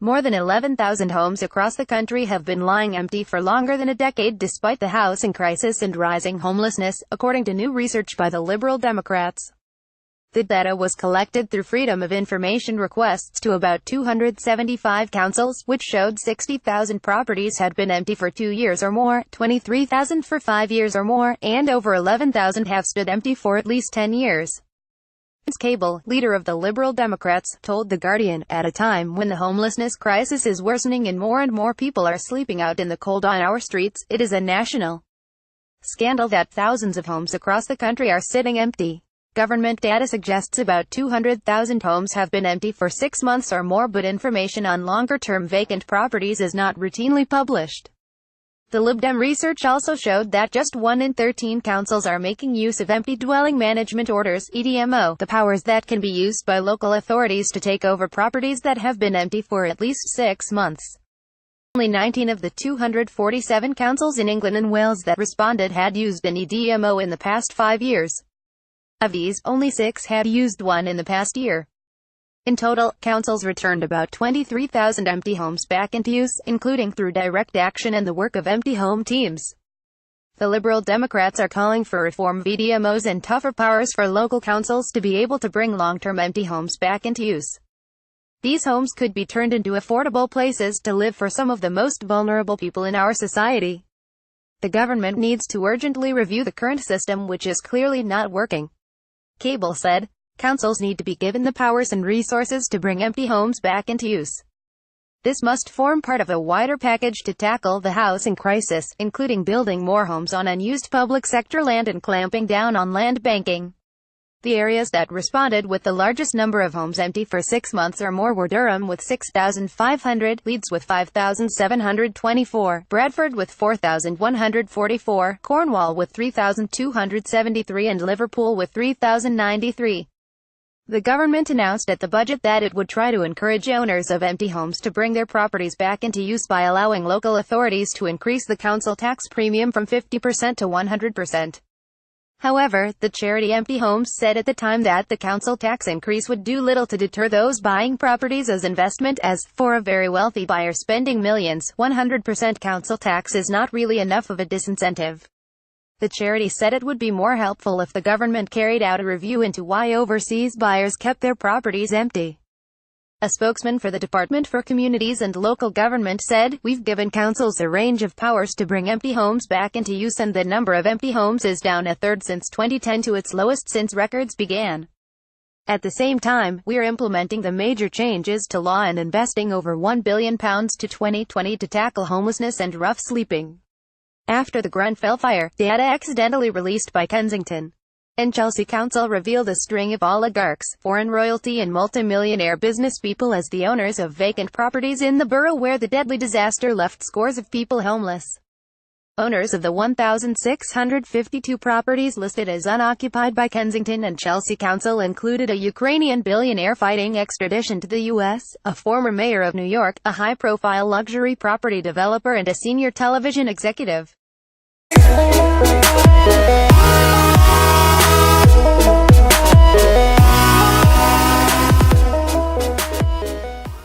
More than 11,000 homes across the country have been lying empty for longer than a decade despite the housing crisis and rising homelessness, according to new research by the Liberal Democrats. The data was collected through Freedom of Information requests to about 275 councils, which showed 60,000 properties had been empty for 2 years or more, 23,000 for 5 years or more, and over 11,000 have stood empty for at least 10 years. Cable, leader of the Liberal Democrats, told The Guardian, at a time when the homelessness crisis is worsening and more people are sleeping out in the cold on our streets, it is a national scandal that thousands of homes across the country are sitting empty. Government data suggests about 200,000 homes have been empty for 6 months or more, but information on longer-term vacant properties is not routinely published. The Lib Dem research also showed that just 1 in 13 councils are making use of empty dwelling management orders, EDMO, the powers that can be used by local authorities to take over properties that have been empty for at least 6 months. Only 19 of the 247 councils in England and Wales that responded had used an EDMO in the past 5 years. Of these, only 6 had used one in the past year. In total, councils returned about 23,000 empty homes back into use, including through direct action and the work of empty home teams. The Liberal Democrats are calling for reform of EDMOs and tougher powers for local councils to be able to bring long-term empty homes back into use. These homes could be turned into affordable places to live for some of the most vulnerable people in our society. The government needs to urgently review the current system, which is clearly not working. Cable said, councils need to be given the powers and resources to bring empty homes back into use. This must form part of a wider package to tackle the housing crisis, including building more homes on unused public sector land and clamping down on land banking. The areas that responded with the largest number of homes empty for 6 months or more were Durham with 6,500, Leeds with 5,724, Bradford with 4,144, Cornwall with 3,273 and Liverpool with 3,093. The government announced at the budget that it would try to encourage owners of empty homes to bring their properties back into use by allowing local authorities to increase the council tax premium from 50% to 100%. However, the charity Empty Homes said at the time that the council tax increase would do little to deter those buying properties as investment, as, for a very wealthy buyer spending millions, 100% council tax is not really enough of a disincentive. The charity said it would be more helpful if the government carried out a review into why overseas buyers kept their properties empty. A spokesman for the Department for Communities and Local Government said, "We've given councils a range of powers to bring empty homes back into use, and the number of empty homes is down a third since 2010 to its lowest since records began. At the same time, we are implementing the major changes to law and investing over £1 billion to 2020 to tackle homelessness and rough sleeping." After the Grenfell fire, data accidentally released by Kensington and Chelsea Council revealed a string of oligarchs, foreign royalty and multimillionaire businesspeople as the owners of vacant properties in the borough where the deadly disaster left scores of people homeless. Owners of the 1,652 properties listed as unoccupied by Kensington and Chelsea Council included a Ukrainian billionaire fighting extradition to the U.S., a former mayor of New York, a high-profile luxury property developer and a senior television executive.